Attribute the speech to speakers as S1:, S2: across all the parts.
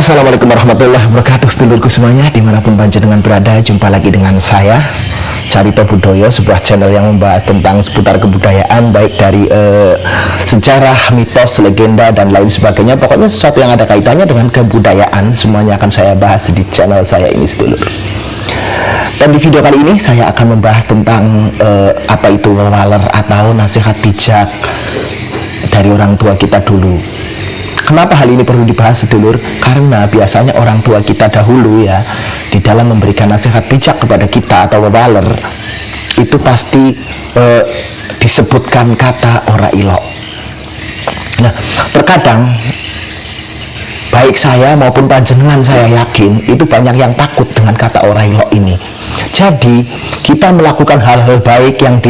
S1: Assalamualaikum warahmatullahi wabarakatuh, sedulurku semuanya dimanapun panjenengan berada. Jumpa lagi dengan saya Carito Budoyo, sebuah channel yang membahas tentang seputar kebudayaan, baik dari sejarah, mitos, legenda, dan lain sebagainya. Pokoknya sesuatu yang ada kaitannya dengan kebudayaan, semuanya akan saya bahas di channel saya ini, sedulur. Dan di video kali ini saya akan membahas tentang apa itu wawaler atau nasihat bijak dari orang tua kita dulu. Kenapa hal ini perlu dibahas, sedulur? Karena biasanya orang tua kita dahulu ya, di dalam memberikan nasihat bijak kepada kita atau wawaler, itu pasti disebutkan kata ora ilok. Nah, terkadang baik saya maupun panjenengan, saya yakin itu banyak yang takut dengan kata ora ilok ini. Jadi kita melakukan hal-hal baik yang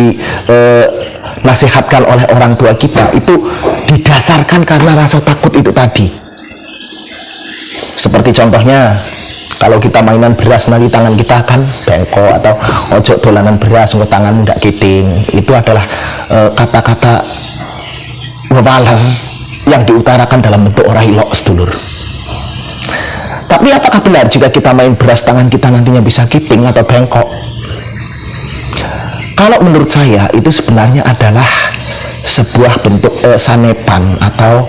S1: nasihatkan oleh orang tua kita itu didasarkan karena rasa takut itu tadi. Seperti contohnya, kalau kita mainan beras nanti tangan kita akan bengkok, atau ojo dolanan beras engko tanganmu ndak kiting. Itu adalah kata-kata wawaler yang diutarakan dalam bentuk ora ilok, sedulur. Tapi apakah benar jika kita main beras tangan kita nantinya bisa kiting atau bengkok? Kalau menurut saya itu sebenarnya adalah sebuah bentuk sanepan atau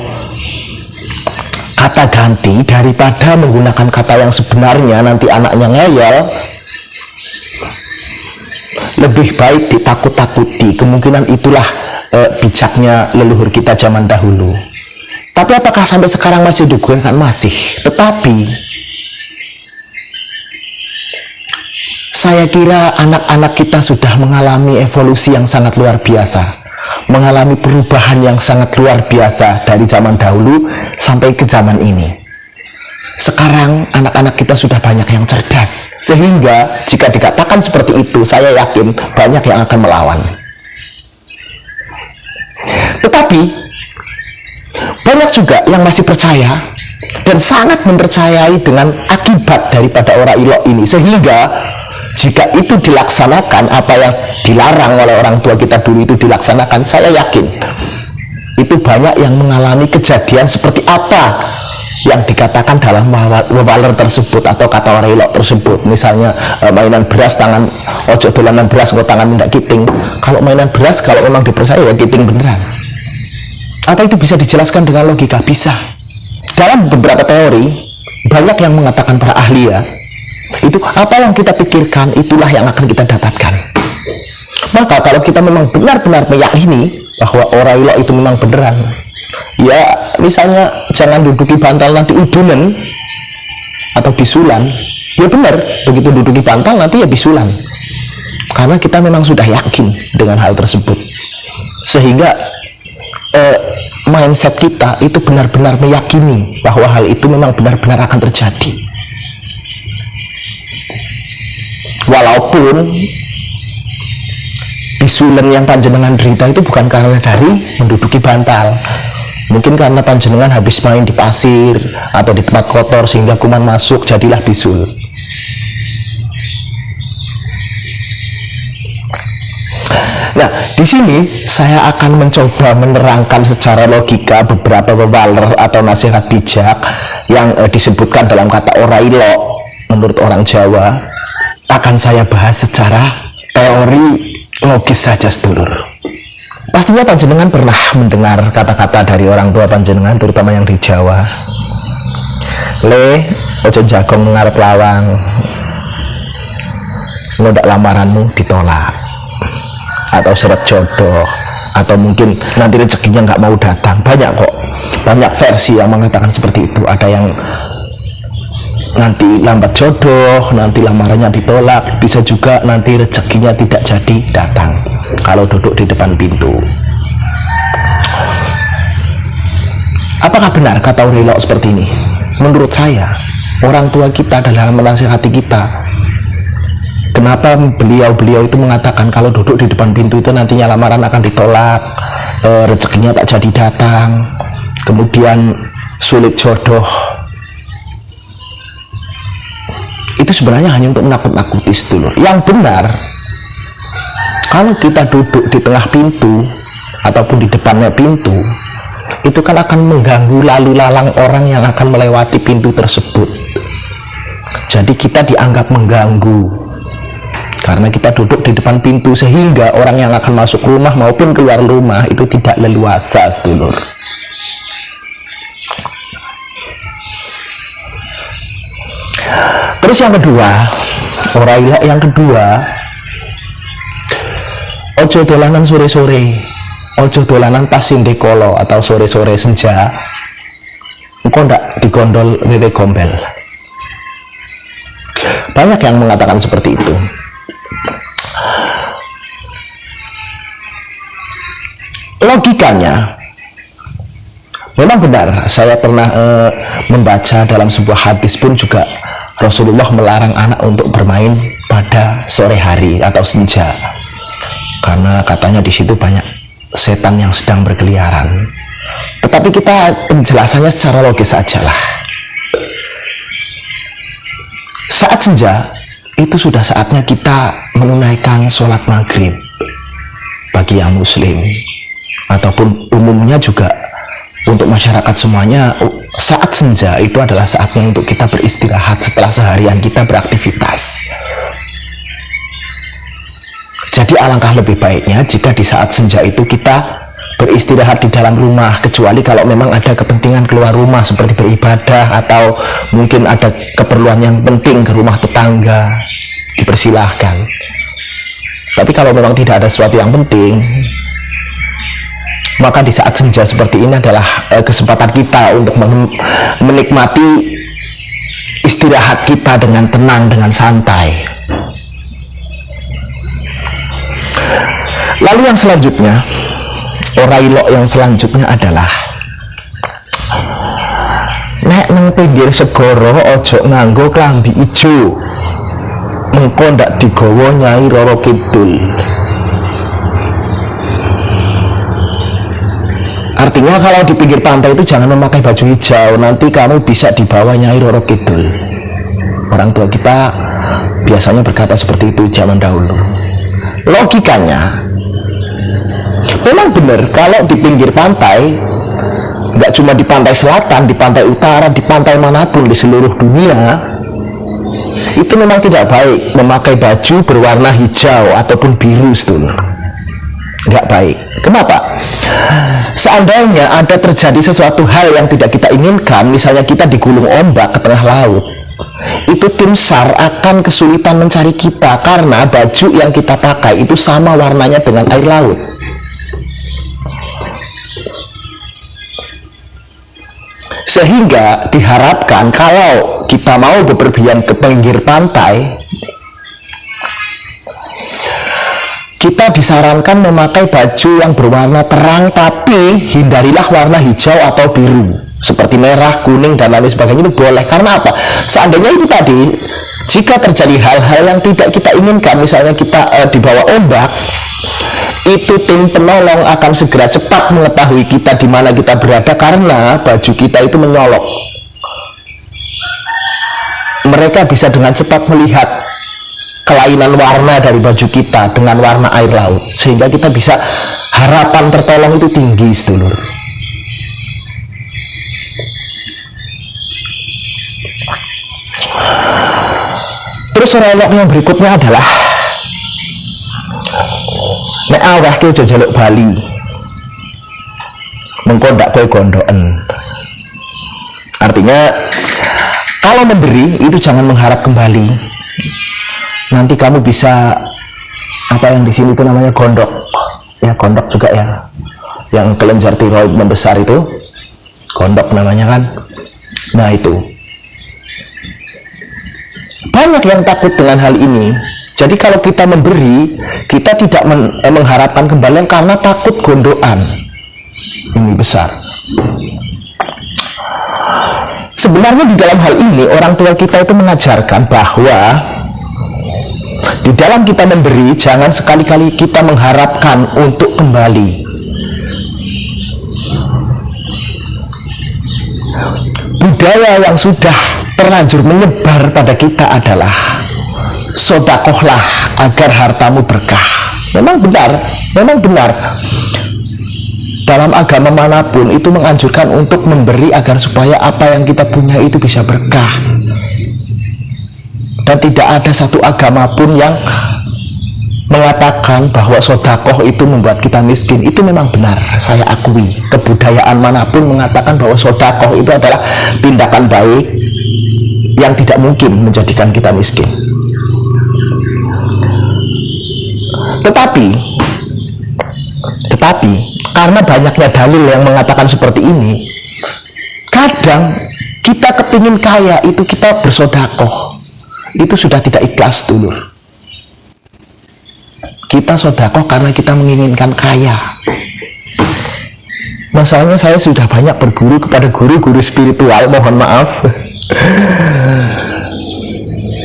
S1: kata ganti daripada menggunakan kata yang sebenarnya nanti anaknya ngeyel. Lebih baik ditakut-takuti. Kemungkinan itulah bijaknya leluhur kita zaman dahulu. Tapi apakah sampai sekarang masih digunakan? Masih. Tetapi saya kira anak-anak kita sudah mengalami evolusi yang sangat luar biasa, mengalami perubahan yang sangat luar biasa dari zaman dahulu sampai ke zaman ini. Sekarang anak-anak kita sudah banyak yang cerdas, sehingga jika dikatakan seperti itu, saya yakin banyak yang akan melawan. Tetapi banyak juga yang masih percaya dan sangat mempercayai dengan akibat daripada ora ilok ini, sehingga jika itu dilaksanakan, apa yang dilarang oleh orang tua kita dulu itu dilaksanakan, saya yakin itu banyak yang mengalami kejadian seperti apa yang dikatakan dalam wawaler tersebut atau kata ora ilok tersebut. Misalnya mainan beras tangan ojo dolanan beras kok tangan ndak kiting. Kalau mainan beras, kalau memang dipercaya ya kiting beneran. Apa itu bisa dijelaskan dengan logika? Bisa. Dalam beberapa teori banyak yang mengatakan, para ahli ya, itu apa yang kita pikirkan itulah yang akan kita dapatkan. Maka kalau kita memang benar-benar meyakini bahwa ora ilok itu memang beneran, ya misalnya jangan duduki bantal nanti udunan atau bisulan, ya benar, begitu duduki bantal nanti ya bisulan, karena kita memang sudah yakin dengan hal tersebut, sehingga mindset kita itu benar-benar meyakini bahwa hal itu memang benar-benar akan terjadi. Walaupun bisulan yang panjenengan derita itu bukan karena dari menduduki bantal, mungkin karena panjenengan habis main di pasir atau di tempat kotor sehingga kuman masuk, jadilah bisul. Nah, di sini saya akan mencoba menerangkan secara logika beberapa wawaler atau nasihat bijak yang disebutkan dalam kata ora ilok menurut orang Jawa. Akan saya bahas secara teori logis saja, sedulur. Pastinya panjenengan pernah mendengar kata-kata dari orang tua panjenengan, terutama yang di Jawa. Le, ojo jagong ngarep lawang, ngodak lamaranmu ditolak, atau seret jodoh, atau mungkin nanti rezekinya nggak mau datang. Banyak kok, banyak versi yang mengatakan seperti itu. Ada yang nanti lambat jodoh, nanti lamarannya ditolak, bisa juga nanti rezekinya tidak jadi datang kalau duduk di depan pintu. Apakah benar kata ora ilok seperti ini? Menurut saya, orang tua kita dalam menasihati kita, kenapa beliau itu mengatakan kalau duduk di depan pintu itu nantinya lamaran akan ditolak, rezekinya tak jadi datang, kemudian sulit jodoh. Itu sebenarnya hanya untuk menakut-nakuti, sedulur. Yang benar, kalau kita duduk di tengah pintu ataupun di depannya pintu, itu kan akan mengganggu lalu lalang orang yang akan melewati pintu tersebut. Jadi kita dianggap mengganggu karena kita duduk di depan pintu, sehingga orang yang akan masuk rumah maupun keluar rumah itu tidak leluasa, sedulur. Terus yang kedua, ora ilok yang kedua, ojo dolanan sore-sore, ojo dolanan pas sindekolo atau sore-sore senja, engkau ndak digondol wewe gombel. Banyak yang mengatakan seperti itu. Logikanya memang benar. Saya pernah membaca dalam sebuah hadis pun juga Rasulullah melarang anak untuk bermain pada sore hari atau senja, karena katanya di situ banyak setan yang sedang berkeliaran. Tetapi kita penjelasannya secara logis saja lah. Saat senja itu sudah saatnya kita menunaikan sholat maghrib bagi yang muslim, ataupun umumnya juga untuk masyarakat semuanya. Saat senja itu adalah saatnya untuk kita beristirahat setelah seharian kita beraktivitas. Jadi alangkah lebih baiknya jika di saat senja itu kita beristirahat di dalam rumah, kecuali kalau memang ada kepentingan keluar rumah seperti beribadah atau mungkin ada keperluan yang penting ke rumah tetangga, dipersilahkan. Tapi kalau memang tidak ada sesuatu yang penting, maka di saat senja seperti ini adalah kesempatan kita untuk menikmati istirahat kita dengan tenang, dengan santai. Lalu yang selanjutnya, ora ilok yang selanjutnya adalah nek nang pinggir segara ojo nganggo klambi ijo, mengko ndak digawa Nyai Roro Kidul. Artinya kalau di pinggir pantai itu jangan memakai baju hijau, nanti kamu bisa dibawa Nyai Roro Kidul. Orang tua kita biasanya berkata seperti itu zaman dahulu. Logikanya memang benar, kalau di pinggir pantai, nggak cuma di pantai selatan, di pantai utara, di pantai manapun di seluruh dunia, itu memang tidak baik memakai baju berwarna hijau ataupun biru, sedulur. Nggak baik. Kenapa? Seandainya ada terjadi sesuatu hal yang tidak kita inginkan, misalnya kita digulung ombak ke tengah laut, itu tim SAR akan kesulitan mencari kita karena baju yang kita pakai itu sama warnanya dengan air laut. Sehingga diharapkan kalau kita mau bepergian ke pinggir pantai, kita disarankan memakai baju yang berwarna terang, tapi hindarilah warna hijau atau biru seperti merah, kuning, dan lain sebagainya. Itu boleh. Karena apa? Seandainya itu tadi, jika terjadi hal-hal yang tidak kita inginkan, misalnya kita dibawa ombak, itu tim penolong akan segera cepat mengetahui kita di mana kita berada karena baju kita itu menyolok. Mereka bisa dengan cepat melihat kelainan warna dari baju kita dengan warna air laut, sehingga kita bisa, harapan tertolong itu tinggi, sedulur. Terus relok yang berikutnya adalah nek aweh ki aja njaluk bali, mengko ndak kowe gondoken. Artinya kalau memberi itu jangan mengharap kembali. Nanti kamu bisa apa yang di sini itu namanya gondok, ya gondok juga ya, yang kelenjar tiroid membesar itu gondok namanya kan. Nah itu banyak yang takut dengan hal ini. Jadi kalau kita memberi, kita tidak mengharapkan kembalian karena takut gondokan ini besar. Sebenarnya di dalam hal ini orang tua kita itu mengajarkan bahwa di dalam kita memberi, jangan sekali-kali kita mengharapkan untuk kembali. Budaya yang sudah terlanjur menyebar pada kita adalah sodakohlah agar hartamu berkah. Memang benar, memang benar. dalam agama manapun itu menganjurkan untuk memberi agar supaya apa yang kita punya itu bisa berkah. Dan tidak ada satu agama pun yang mengatakan bahwa sodakoh itu membuat kita miskin. Itu memang benar, saya akui. Kebudayaan manapun mengatakan bahwa sodakoh itu adalah tindakan baik yang tidak mungkin menjadikan kita miskin. Tetapi karena banyaknya dalil yang mengatakan seperti ini, kadang kita kepingin kaya itu kita bersodakoh, itu sudah tidak ikhlas dulu. Kita sodakoh karena kita menginginkan kaya. Masalahnya saya sudah banyak berguru kepada guru-guru spiritual, mohon maaf.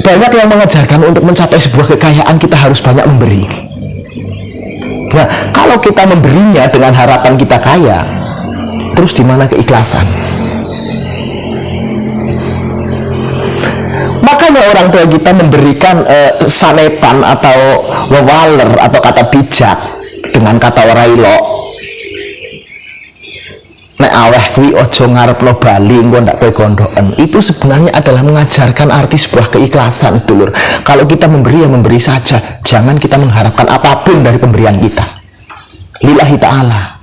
S1: Banyak yang mengajarkan untuk mencapai sebuah kekayaan kita harus banyak memberi. Nah, kalau kita memberinya dengan harapan kita kaya, terus di mana keikhlasan? Makanya orang tua kita memberikan sanepan atau wewaler atau kata bijak dengan kata warailo. Nek aweh kuwi ojo ngarepno bali engko ndak kowe gondoken. Itu sebenarnya adalah mengajarkan arti sebuah keikhlasan, sedulur. Kalau kita memberi ya memberi saja, jangan kita mengharapkan apapun dari pemberian kita. Lillahi ta'ala.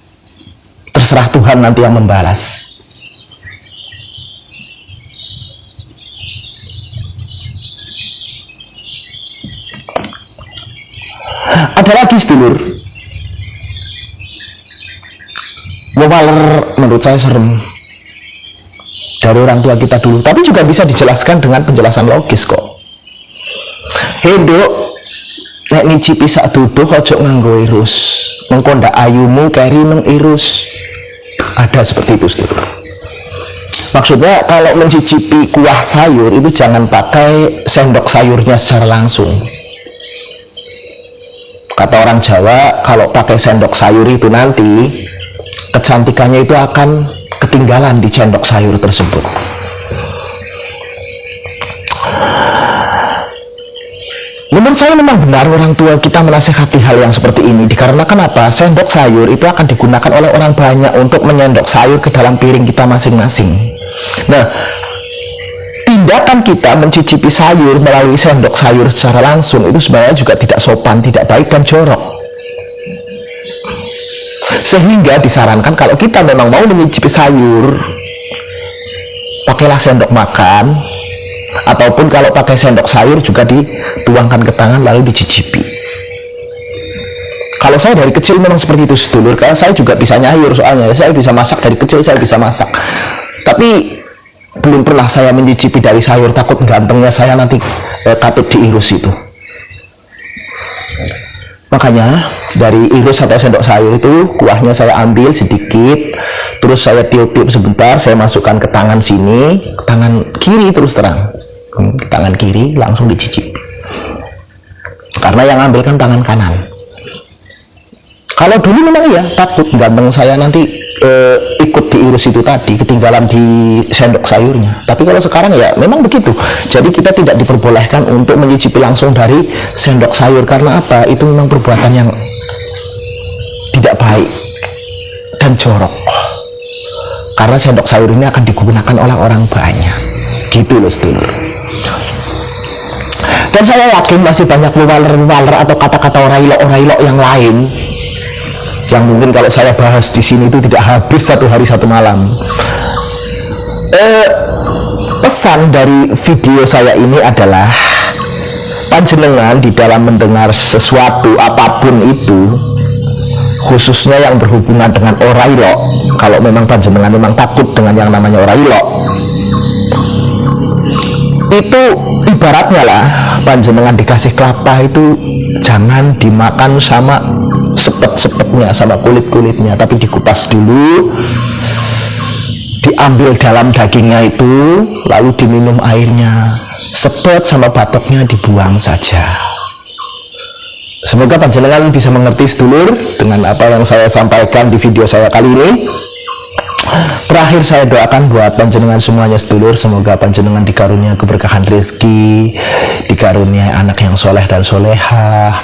S1: Terserah Tuhan nanti yang membalas. Ada lagi, sedulur, wewaler menurut saya serem dari orang tua kita dulu, tapi juga bisa dijelaskan dengan penjelasan logis kok. Henduk nek ngicipi sak duduh ojo nganggo irus, mengko ndak ayumu keri nang irus. Ada seperti itu, sedulur. Maksudnya kalau mencicipi kuah sayur itu jangan pakai sendok sayurnya secara langsung. Kata orang Jawa, kalau pakai sendok sayur itu nanti kecantikannya itu akan ketinggalan di sendok sayur tersebut. Menurut saya memang benar orang tua kita menasihati hal yang seperti ini, dikarenakan apa? Sendok sayur itu akan digunakan oleh orang banyak untuk menyendok sayur ke dalam piring kita masing-masing. Nah, tindakan kita mencicipi sayur melalui sendok sayur secara langsung itu sebenarnya juga tidak sopan, tidak baik, dan jorok. Sehingga disarankan kalau kita memang mau mencicipi sayur, pakailah sendok makan, ataupun kalau pakai sendok sayur juga dituangkan ke tangan lalu dicicipi. Kalau saya dari kecil memang seperti itu, sedulur, karena saya juga bisa nyayur, soalnya saya bisa masak dari kecil, saya bisa masak. Tapi belum pernah saya mencicipi dari sayur, takut gantengnya saya nanti katut diirus itu. Makanya dari irus atau sendok sayur itu kuahnya saya ambil sedikit, terus saya tiup-tiup sebentar, saya masukkan ke tangan sini, ke tangan kiri terus terang, ke tangan kiri langsung dicicipi. Karena yang ambil kan tangan kanan. Kalau dulu memang iya, takut ganteng saya nanti ikut diirus itu tadi, ketinggalan di sendok sayurnya. Tapi kalau sekarang ya memang begitu. Jadi kita tidak diperbolehkan untuk mencicipi langsung dari sendok sayur. Karena apa? Itu memang perbuatan yang tidak baik dan jorok. Karena sendok sayur ini akan digunakan oleh orang banyak. Gitu loh, sedulur. Dan saya yakin masih banyak wewaler-wewaler atau kata-kata orailo-orailo yang lain yang mungkin kalau saya bahas di sini itu tidak habis satu hari satu malam. Pesan dari video saya ini adalah panjenengan di dalam mendengar sesuatu apapun itu, khususnya yang berhubungan dengan orailo, kalau memang panjenengan memang takut dengan yang namanya orailo, itu ibaratnya lah panjenengan dikasih kelapa itu jangan dimakan sama sepet-sepetnya, sama kulit-kulitnya, tapi dikupas dulu, diambil dalam dagingnya itu, lalu diminum airnya, sepet sama batoknya dibuang saja. Semoga panjenengan bisa mengerti, sedulur, dengan apa yang saya sampaikan di video saya kali ini. Terakhir saya doakan buat panjenengan semuanya, sedulur, semoga panjenengan dikarunia keberkahan rezeki, dikarunia anak yang soleh dan solehah,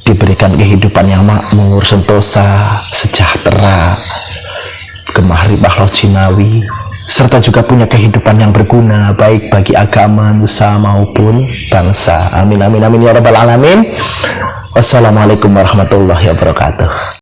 S1: diberikan kehidupan yang makmur, sentosa, sejahtera, gemah ribah jinawi, serta juga punya kehidupan yang berguna baik bagi agama, nusa maupun bangsa. Amin amin amin ya rabbal alamin. Wassalamualaikum warahmatullahi wabarakatuh.